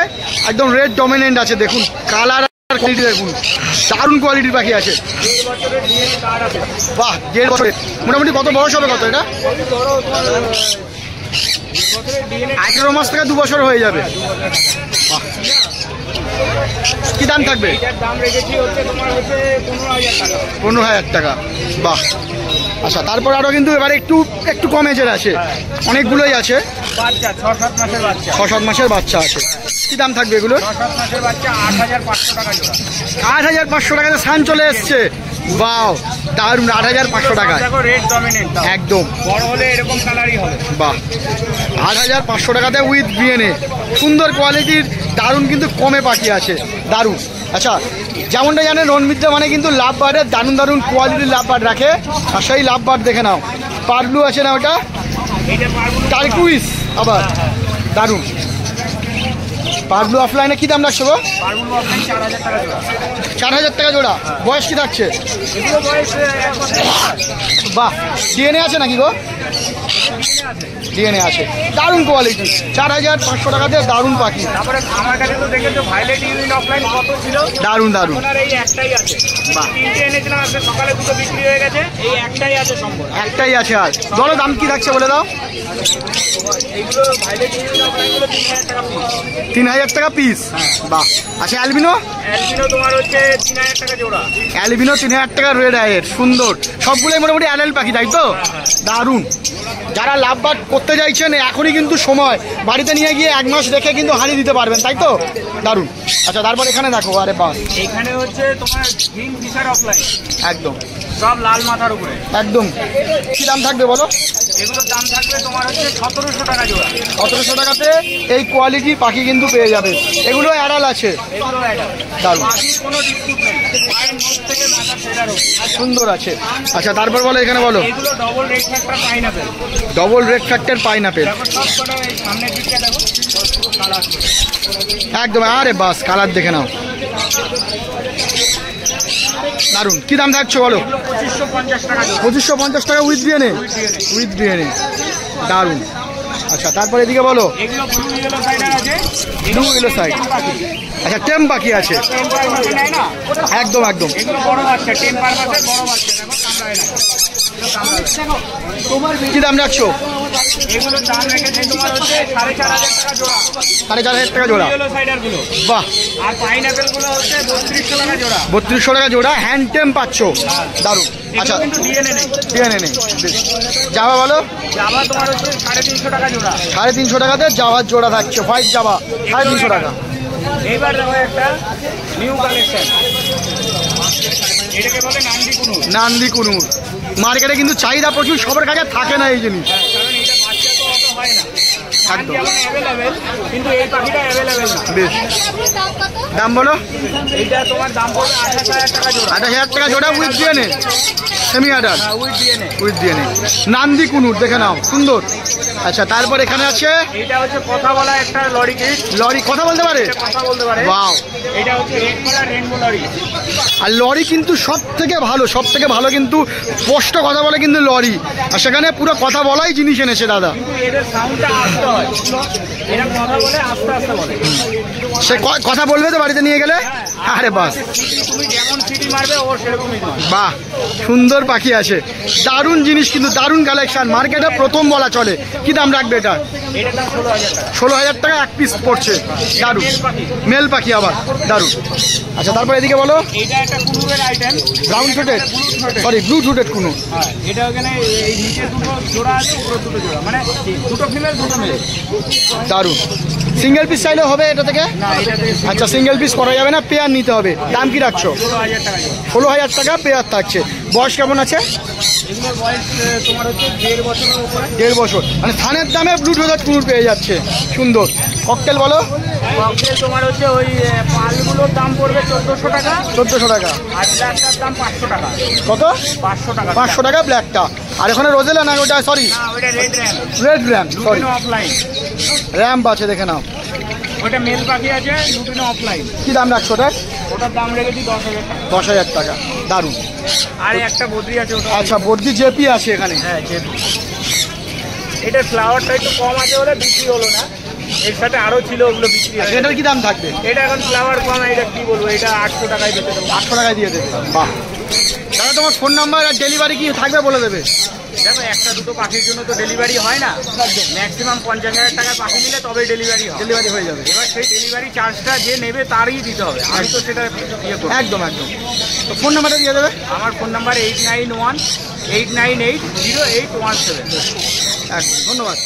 একদম রেড ডমিনেন্ট আছে। দেখুন কালার আর কোয়ালিটি দেখুন, দারুণ কোয়ালিটির পাখি আছে। বাহ। 1.5 বছরের মোটামুটি কত বয়স হবে? কত এটা? 18 মাস থেকে 2 বছর হয়ে যাবে। বাহ। কি দাম থাকবে? 15,000 টাকা। বাহ। আচ্ছা, তারপর আরও কিন্তু এবারে একটু একটু কম এজের আছে, অনেকগুলোই আছে। বাচ্চা 6-7 মাসের বাচ্চা, 6-7 মাসের বাচ্চা আছে। কি দাম থাকবে এগুলো? 6-7 মাসের বাচ্চা 8,500 টাকা জোড়া। 8,500 টাকাতে সান চলে এসছে। বাহ, দারুণ। 8,500 টাকায় দেখো রেড ডমিনেন্ট, একদম বড় হলে এরকম কালারই হবে। বাহ, 8,500 টাকাতে উইথ বিএনএ, সুন্দর কোয়ালিটির, দারুণ কিন্তু কমে পাখি আছে, দারুণ। আচ্ছা, যেমনটা জানেন রণমিত্রা মানে কিন্তু লাভ বার্ডের দারুণ দারুণ কোয়ালিটির লাভ বার্ড রাখে, আর সেই লাভ বার্ড দেখে নাও। পারলু আছে না ওটা, টার্কুইস আবার, দারুণ। পারলু অফলাইনে কি দাম রাখছো গো? 4,000 টাকা জোড়া। বয়স কি থাকছে? বাহ, ডিএনএ আছে নাকি গো? ডিএনএ আছে, দারুণ কোয়ালিটি। 4,500 টাকাতে দারুণ পাখি। তারপরে আমার কাছে তো দেখেছো ভাইলেট ইউনিট অফলাইন কত ছিল, দারুণ দারুণ। আর এই একটাই আছে। বাহ, 3টে এনেছিলাম, আজকে সকালে 2টো বিক্রি হয়ে গেছে, এই একটাই আছে সম্পূর্ণ। একটাই আছে। আর ধরো দাম কি থাকছে বলে দাও? এইগুলো ভাইলেট ইউনিট অফলাইন গুলো 3,000 টাকা পিস। 3,000 টাকা পিস। বাহ। আচ্ছা, অ্যালবিনো? অ্যালবিনো তোমার হচ্ছে 3,000 টাকা জোড়া। অ্যালবিনো 3,000 টাকা রেড আয়ের, সুন্দর। সবগুলোই মোটামুটি অ্যাডাল্ট পাখি, তাই তো? দারুণ। যারা লাভ বার্ড করতে চাইছেন এখনই কিন্তু সময়, বাড়িতে নিয়ে গিয়ে 1 মাস রেখে কিন্তু হানি দিতে পারবেন, তাই তো? দারুণ। আচ্ছা, তারপর এখানে দেখো, আরে বাস, এখানে হচ্ছে তোমার গ্রিন ফিশার অফলাইন, একদম সব লাল মাথার উপরে, একদম। কি দাম থাকবে বলো? এগুলোর দাম থাকবে তোমার হচ্ছে 1,700 টাকা জোড়া। 1,700 টাকাতে এই কোয়ালিটি পাখি কিন্তু পেয়ে যাবে। এগুলো অ্যাডাল আছে, এগুলো দারুণ, পাখির কোনো ডিসপুট নেই, পায়ের নোট থেকে মাথার ফেদার অবধি সুন্দর আছে। আচ্ছা, তারপর বলো, এখানে বলো। এগুলো double red factor pineapple, double red factor pineapple, দেখো সব কটা এই সামনের দিকটা দেখো পুরো কালার একদম। আরে বাস, কালার দেখে নাও, দারুণ। কি দাম থাকছে বলো? 2,550 টাকা জোড়া। 2,550 টাকা উইথ বিএনএ, উইথ বিএনএ, দারুণ। আচ্ছা, তারপরে এদিকে বলো। এগুলো ব্লু ইয়েলো সাইডার আছে, ব্লু ইয়েলো সাইড। আচ্ছা, টেম পাখি আছে, টেম্পার মাছে নেয় না, একদম একদম। এগুলো বড় বাচ্চা, টেম্পার মাছের বড় বাচ্চা, দেখো কামড়ায় না, কি দাম রাখছো? এগুলোর দাম রেখেছে তোমার হচ্ছে 4,500 টাকা জোড়া। 4,500 টাকা জোড়া। ইয়েলো সাইডার গুলো, বাহ। আর পাইনাপেল গুলো হচ্ছে 3200 টাকা জোড়া। 3200 টাকা জোড়া, হ্যান্ড টেম পাচ্ছ, দারুণ। আচ্ছা, এগুলো কিন্তু ডিএনএ নেই, ডিএনএ নেই, বেশ। জাভা বলো। জাভা তোমার হচ্ছে 350 টাকা জোড়া। 350 টাকাতে জাভার জোড়া থাকছে, হোয়াইট জাভা 350 টাকা। এইবার দেখো একটা নিউ কালেকশন, এটাকে বলে নান্দি কুনুর। নান্দি কুনুর মার্কেটে কিন্তু চাহিদা প্রচুর, সবার কাছে থাকে না এই জিনিস, কারণ এটা বাচ্চা তো অত হয় না, একদম। যেমন অ্যাভেলেবেল, কিন্তু এই পাখিটা অ্যাভেলেবেল না। বেশ, দাম বলো। এইটা তোমার দাম পড়বে 28,000 টাকা জোড়া। 28,000 টাকা জোড়া with DNA, semi adult, with DNA. With DNA, nanday conure দেখে নাও, সুন্দর। আচ্ছা, তারপর এখানে আছে এটা হচ্ছে কথা বলা একটা লরি কিট, লরি, কথা বলতে পারে, এটা কথা বলতে পারে। ওয়াও। এটা হচ্ছে রেড কালার রেনবো লরি। আর লরি কিন্তু সব থেকে ভালো কিন্তু স্পষ্ট কথা বলে কিন্তু লরি, আর সেখানে পুরো কথা বলাই জিনিস এনেছে দাদা। কিন্তু এদের সাউন্ডটা আস্তে হয়, এরা কথা বলে আস্তে আস্তে বলে। সে কথা বলবে তো বাড়িতে নিয়ে গেলে। আরে বাস, তুমি যেমন সিটি মারবে ও সেরকমই নয়। বাহ, সুন্দর পাখি আছে, দারুণ জিনিস কিন্তু, দারুণ কালেকশন, মার্কেটে প্রথম বলা চলে। কি দাম রাখবে এটা? এটার দাম 16,000 টাকা। 16,000 টাকা এক পিস পড়ছে, দারুণ। মেল পাখি আবার, দারুণ। আচ্ছা, তারপর এদিকে বলো। এটা একটা কুনুরের item, brown throated, sorry blue throated conure. হ্যাঁ, এটা ওখানে এই নিচে দুটো জোড়া আছে, উপরে দুটো জোড়া, মানে দুটো ফিমেল দুটো মেল। দারুণ। সিঙ্গেল পিস চাইলে হবে এটা থেকে? না, এটা থেকে আচ্ছা, সিঙ্গেল পিস করা যাবে না, পেয়ার নিতে হবে। দাম কি রাখছো? 16,000 টাকা জোড়া। 16,000 টাকা পেয়ার থাকছে। বয়স কেমন আছে? এগুলোর বয়স তোমার হচ্ছে 1.5 বছরের উপরে। 1.5 বছর, মানে থানের দামে ব্লু থ্রোটেড কুনুর পেয়ে যাচ্ছে, সুন্দর। ককটেল বলো। ককটেল তোমার হচ্ছে ওই পালগুলোর দাম পড়বে 1,400 টাকা, 1,400 টাকা। আর ব্ল্যাকটার দাম 500 টাকা। কত? 500 টাকা। 500 টাকা ব্ল্যাকটা। আর এখানে রোজেলা না, ওটা সরি না, ওইটা red RAM, red RAM, sorry offline. Ramp আছে, দেখে নাও। ওইটা মেল পাখি আছে, লুটিনো অফলাইন। কি দাম রাখছো ওটা? ওটার দাম রেখেছি 10,000 টাকা। 10,000 টাকা, দারুণ। আর একটা বদ্রি আছে ওটা। আচ্ছা, বর্দি জেপি আছে এখানে। হ্যাঁ, এটার ফ্লাওয়ারটা একটু কম আছে বলে বিক্রি হলো না, এর সাথে আরো ছিল, ওগুলো বিক্রি আছে। এটার কি দাম থাকবে? এটা এখন ফ্লাওয়ার কম, এটা কি বলবো, এটা 800 টাকায় বেচে দেবো। 800 টাকায় দিয়ে দেবে। বাহ, দাদা তোমার ফোন নাম্বার আর ডেলিভারি কি থাকবে বলে দেবে? দেখো একটা দুটো পাখির জন্য তো ডেলিভারি হয় না, ম্যাক্সিমাম 50,000 টাকার পাখি নিলে তবে ডেলিভারি হয়, ডেলিভারি হয়ে যাবে। এবার সেই ডেলিভারি চার্জটা যে নেবে তারই দিতে হবে, আমি তো সেটা ইয়ে করবো। একদম একদম। তো ফোন নাম্বারটা দিয়ে দেবে। আমার ফোন নাম্বার 8918980817। একদম, ধন্যবাদ।